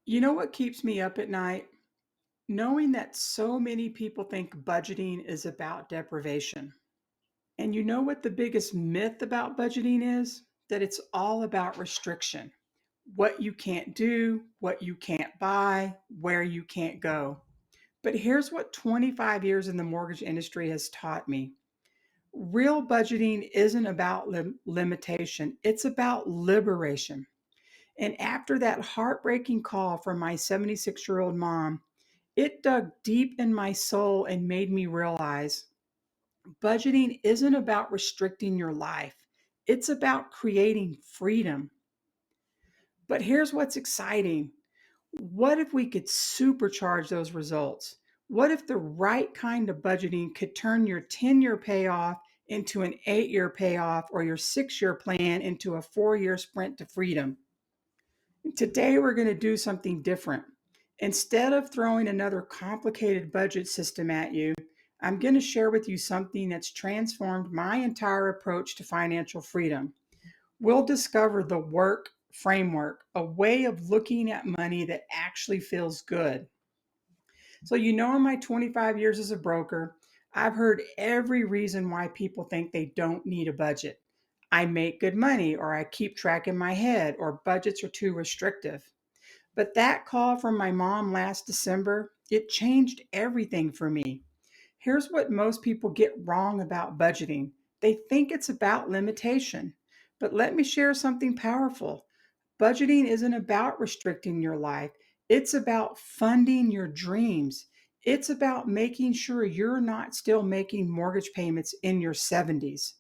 You know what keeps me up at night? Knowing that so many people think budgeting is about deprivation. And you know what the biggest myth about budgeting is? That it's all about restriction. What you can't do, what you can't buy, where you can't go. But here's what 25 years in the mortgage industry has taught me. Real budgeting isn't about limitation, it's about liberation. And after that heartbreaking call from my 76-year-old mom, it dug deep in my soul and made me realize budgeting isn't about restricting your life, it's about creating freedom. But here's what's exciting. What if we could supercharge those results? What if the right kind of budgeting could turn your 10-year payoff into an 8-year payoff or your 6-year plan into a 4-year sprint to freedom? Today, we're going to do something different. Instead of throwing another complicated budget system at you, I'm going to share with you something that's transformed my entire approach to financial freedom. We'll discover the work framework, a way of looking at money that actually feels good. So, in my 25 years as a broker, I've heard every reason why people think they don't need a budget. I make good money, or I keep track in my head, or budgets are too restrictive. But that call from my mom last December, it changed everything for me. Here's what most people get wrong about budgeting. They think it's about limitation. But let me share something powerful. Budgeting isn't about restricting your life, it's about funding your dreams. It's about making sure you're not still making mortgage payments in your 70s.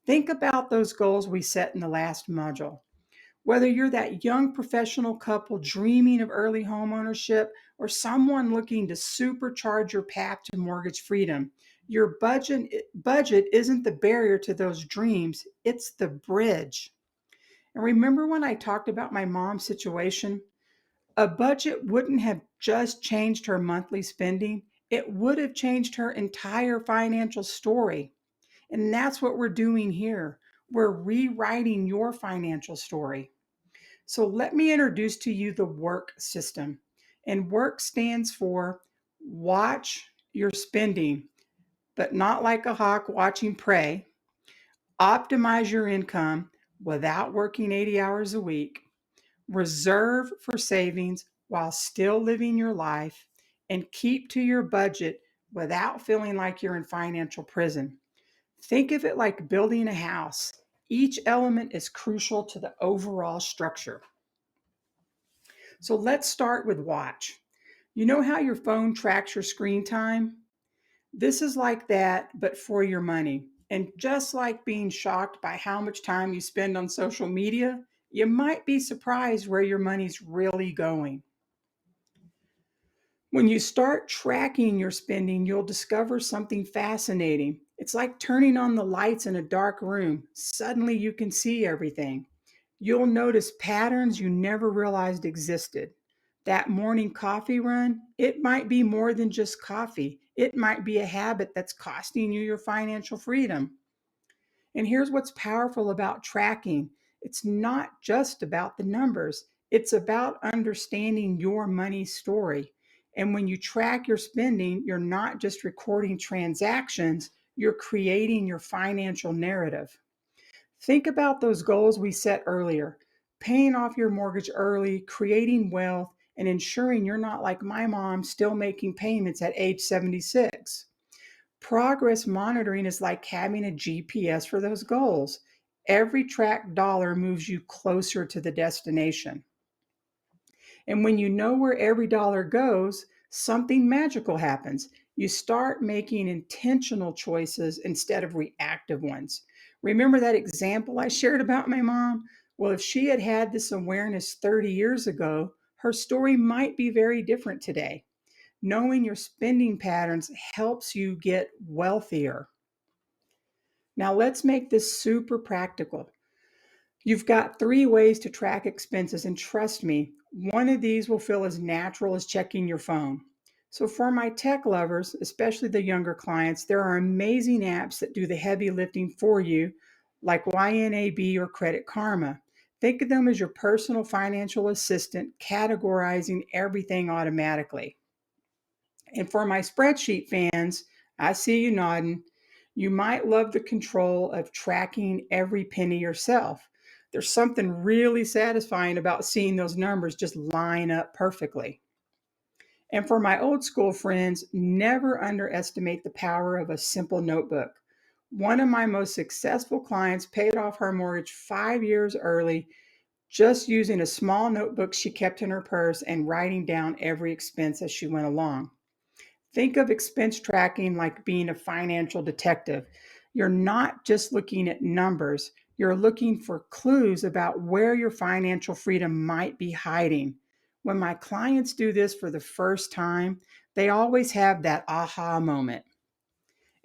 Think about those goals we set in the last module. Whether you're that young professional couple dreaming of early homeownership or someone looking to supercharge your path to mortgage freedom, your budget isn't the barrier to those dreams, it's the bridge. And remember when I talked about my mom's situation? A budget wouldn't have just changed her monthly spending, it would have changed her entire financial story. And that's what we're doing here. We're rewriting your financial story. So let me introduce to you the work system. And work stands for watch your spending, but not like a hawk watching prey. Optimize your income without working 80 hours a week. Reserve for savings while still living your life. And keep to your budget without feeling like you're in financial prison. Think of it like building a house. Each element is crucial to the overall structure. So let's start with watch. You know how your phone tracks your screen time? This is like that, but for your money. And just like being shocked by how much time you spend on social media, you might be surprised where your money's really going. When you start tracking your spending, you'll discover something fascinating. It's like turning on the lights in a dark room. Suddenly you can see everything. You'll notice patterns you never realized existed. That morning coffee run, it might be more than just coffee. It might be a habit that's costing you your financial freedom. And here's what's powerful about tracking, it's not just about the numbers, it's about understanding your money story. And when you track your spending, you're not just recording transactions, you're creating your financial narrative. Think about those goals we set earlier, paying off your mortgage early, creating wealth, and ensuring you're not like my mom, still making payments at age 76. Progress monitoring is like having a GPS for those goals. Every tracked dollar moves you closer to the destination. And when you know where every dollar goes, something magical happens. You start making intentional choices instead of reactive ones. Remember that example I shared about my mom? Well, if she had had this awareness 30 years ago, her story might be very different today. Knowing your spending patterns helps you get wealthier. Now, let's make this super practical. You've got three ways to track expenses, and trust me, one of these will feel as natural as checking your phone. So, for my tech lovers, especially the younger clients, there are amazing apps that do the heavy lifting for you, like YNAB or Credit Karma. Think of them as your personal financial assistant, categorizing everything automatically. And for my spreadsheet fans, I see you nodding. You might love the control of tracking every penny yourself. There's something really satisfying about seeing those numbers just line up perfectly. And for my old school friends, never underestimate the power of a simple notebook. One of my most successful clients paid off her mortgage 5 years early just using a small notebook she kept in her purse and writing down every expense as she went along. Think of expense tracking like being a financial detective. You're not just looking at numbers, you're looking for clues about where your financial freedom might be hiding. When my clients do this for the first time, they always have that aha moment.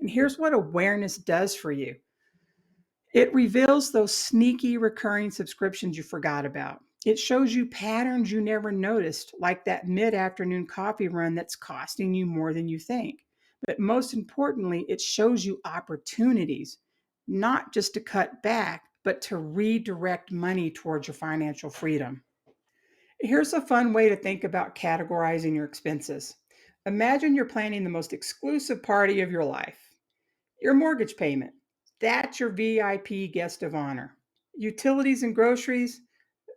And here's what awareness does for you: it reveals those sneaky recurring subscriptions you forgot about. It shows you patterns you never noticed, like that mid afternoon coffee run that's costing you more than you think. But most importantly, it shows you opportunities, not just to cut back, but to redirect money towards your financial freedom. Here's a fun way to think about categorizing your expenses. Imagine you're planning the most exclusive party of your life. Your mortgage payment, that's your VIP guest of honor. Utilities and groceries,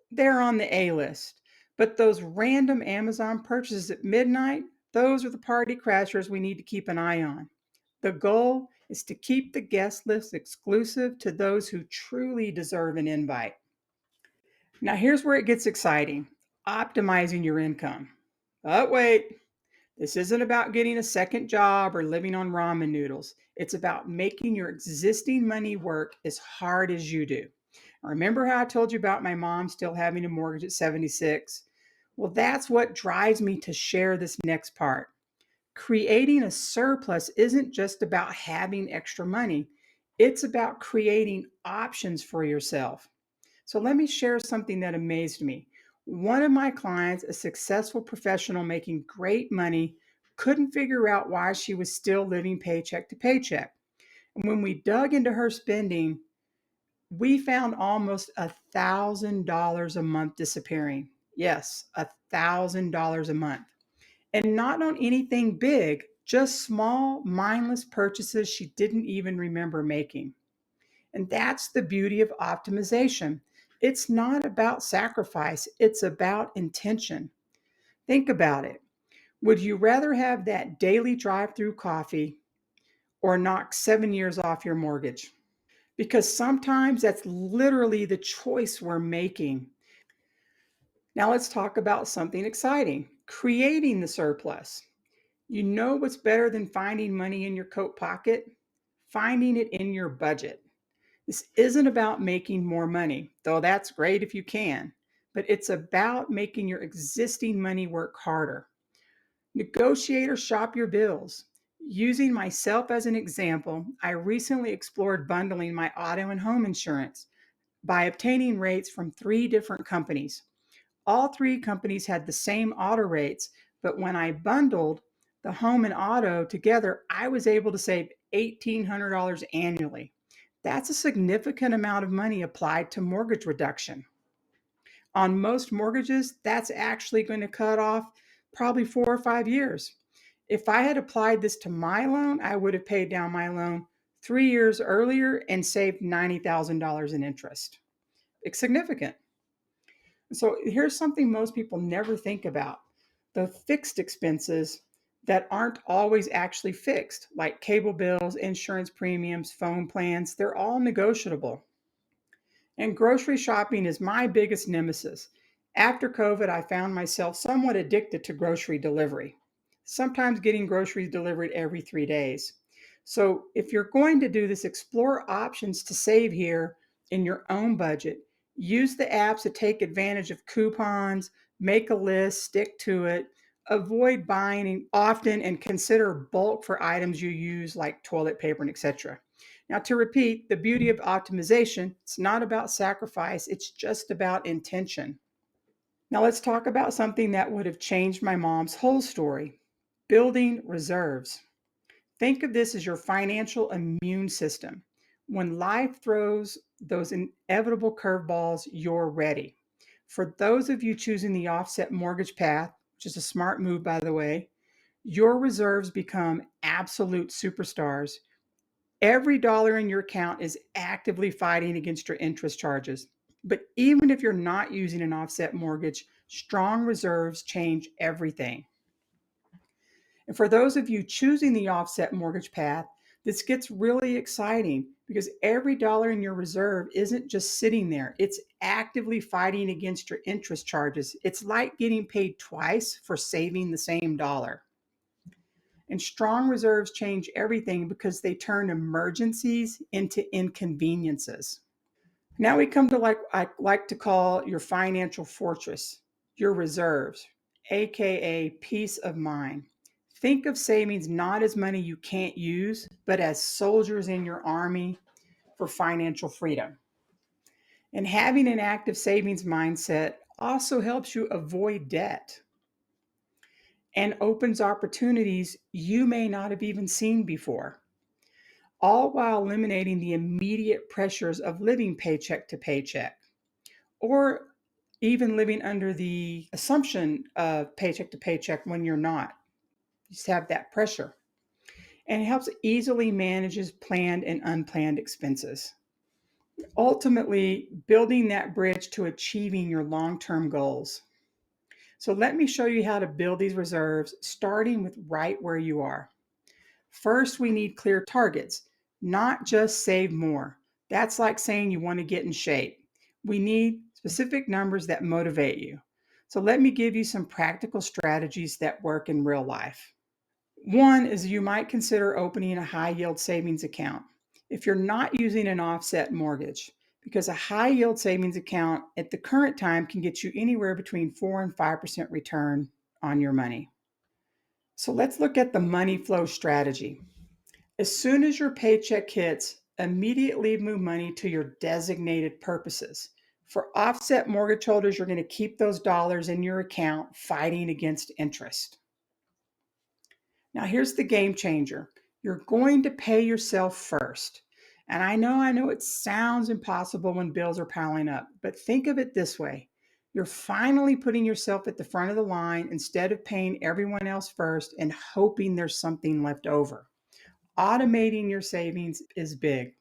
they're on the A list. But those random Amazon purchases at midnight, those are the party crashers we need to keep an eye on. The goal is to keep the guest list exclusive to those who truly deserve an invite. Now, here's where it gets exciting: optimizing your income. But wait, this isn't about getting a second job or living on ramen noodles. It's about making your existing money work as hard as you do. Remember how I told you about my mom still having a mortgage at 76? Well, that's what drives me to share this next part. Creating a surplus isn't just about having extra money, it's about creating options for yourself. So let me share something that amazed me. One of my clients, a successful professional making great money, couldn't figure out why she was still living paycheck to paycheck. And when we dug into her spending, we found almost $1,000 a month disappearing. Yes, $1,000 a month. And not on anything big, just small, mindless purchases she didn't even remember making. And that's the beauty of optimization. It's not about sacrifice, it's about intention. Think about it. Would you rather have that daily drive through coffee or knock 7 years off your mortgage? Because sometimes that's literally the choice we're making. Now let's talk about something exciting: creating the surplus. You know what's better than finding money in your coat pocket? Finding it in your budget. This isn't about making more money, though that's great if you can, but it's about making your existing money work harder. Negotiate or shop your bills. Using myself as an example, I recently explored bundling my auto and home insurance by obtaining rates from 3 different companies. All 3 companies had the same auto rates, but when I bundled the home and auto together, I was able to save $1,800 annually. That's a significant amount of money applied to mortgage reduction. On most mortgages, that's actually going to cut off probably 4 or 5 years. If I had applied this to my loan, I would have paid down my loan 3 years earlier and saved $90,000 in interest. It's significant. So here's something most people never think about: the fixed expenses that aren't always actually fixed, like cable bills, insurance premiums, phone plans, they're all negotiable. And grocery shopping is my biggest nemesis. After COVID, I found myself somewhat addicted to grocery delivery, sometimes getting groceries delivered every 3 days. So, if you're going to do this, explore options to save here in your own budget. Use the apps to take advantage of coupons, make a list, stick to it, avoid buying often, and consider bulk for items you use like toilet paper and etc. Now, to repeat, the beauty of optimization, it's not about sacrifice, it's just about intention. Now, let's talk about something that would have changed my mom's whole story: building reserves. Think of this as your financial immune system. When life throws those inevitable curveballs, you're ready. For those of you choosing the offset mortgage path, which is a smart move, by the way, your reserves become absolute superstars. Every dollar in your account is actively fighting against your interest charges. But even if you're not using an offset mortgage, strong reserves change everything. And for those of you choosing the offset mortgage path, this gets really exciting because every dollar in your reserve isn't just sitting there, it's actively fighting against your interest charges. It's like getting paid twice for saving the same dollar. And strong reserves change everything because they turn emergencies into inconveniences. Now we come to like I like to call your financial fortress, your reserves, aka peace of mind. Think of savings not as money you can't use, but as soldiers in your army for financial freedom. And having an active savings mindset also helps you avoid debt and opens opportunities you may not have even seen before, all while eliminating the immediate pressures of living paycheck to paycheck, or even living under the assumption of paycheck to paycheck when you're not. You just have that pressure. And it helps easily manages planned and unplanned expenses. Ultimately, building that bridge to achieving your long-term goals. So let me show you how to build these reserves, starting with right where you are. First, we need clear targets, not just save more. That's like saying you want to get in shape. We need specific numbers that motivate you. So let me give you some practical strategies that work in real life. One is you might consider opening a high yield savings account if you're not using an offset mortgage, because a high yield savings account at the current time can get you anywhere between 4 and 5% return on your money. So let's look at the money flow strategy. As soon as your paycheck hits, immediately move money to your designated purposes. For offset mortgage holders, you're going to keep those dollars in your account fighting against interest. Now, here's the game changer. You're going to pay yourself first. And I know it sounds impossible when bills are piling up, but think of it this way. You're finally putting yourself at the front of the line instead of paying everyone else first and hoping there's something left over. Automating your savings is big.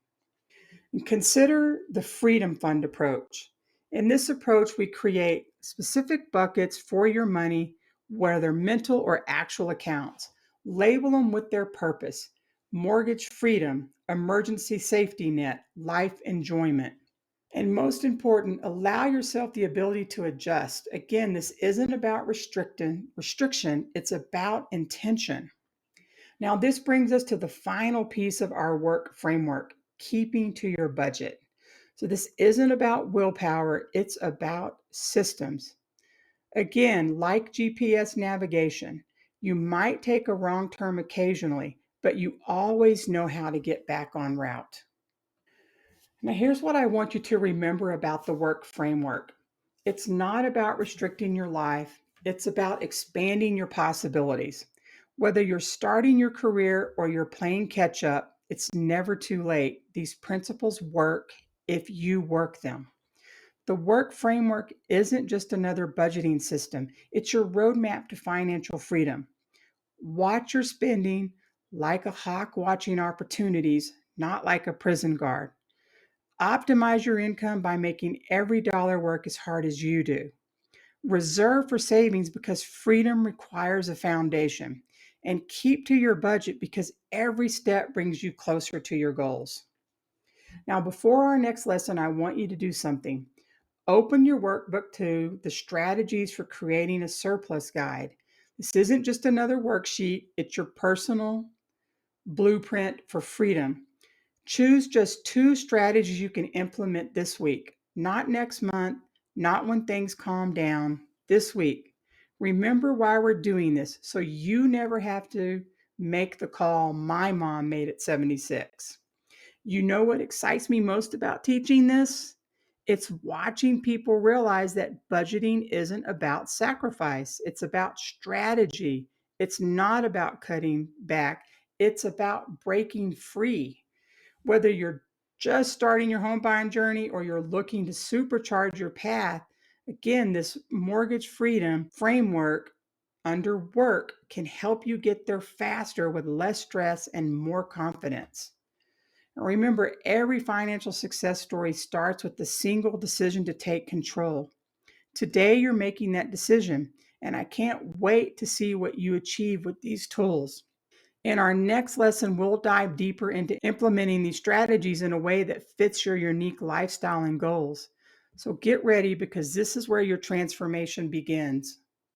And consider the Freedom Fund approach. In this approach, we create specific buckets for your money, whether mental or actual accounts. Label them with their purpose: mortgage freedom, emergency safety net, life enjoyment. And most important, allow yourself the ability to adjust. Again, this isn't about restriction, it's about intention. Now, this brings us to the final piece of our work framework: keeping to your budget. So, this isn't about willpower, it's about systems. Again, like GPS navigation, you might take a wrong turn occasionally, but you always know how to get back on route. Now, here's what I want you to remember about the work framework: it's not about restricting your life, it's about expanding your possibilities. Whether you're starting your career or you're playing catch up, it's never too late. These principles work if you work them. The work framework isn't just another budgeting system, it's your roadmap to financial freedom. Watch your spending like a hawk watching opportunities, not like a prison guard. Optimize your income by making every dollar work as hard as you do. Reserve for savings because freedom requires a foundation. And keep to your budget because every step brings you closer to your goals. Now, before our next lesson, I want you to do something. Open your workbook to the strategies for creating a surplus guide. This isn't just another worksheet, it's your personal blueprint for freedom. Choose just 2 strategies you can implement this week, not next month, not when things calm down, this week. Remember why we're doing this so you never have to make the call my mom made at 76. You know what excites me most about teaching this? It's watching people realize that budgeting isn't about sacrifice, it's about strategy. It's not about cutting back, it's about breaking free. Whether you're just starting your home buying journey or you're looking to supercharge your path, again, this mortgage freedom framework under work can help you get there faster with less stress and more confidence. And remember, every financial success story starts with the single decision to take control. Today, you're making that decision, and I can't wait to see what you achieve with these tools. In our next lesson, we'll dive deeper into implementing these strategies in a way that fits your unique lifestyle and goals. So get ready because this is where your transformation begins.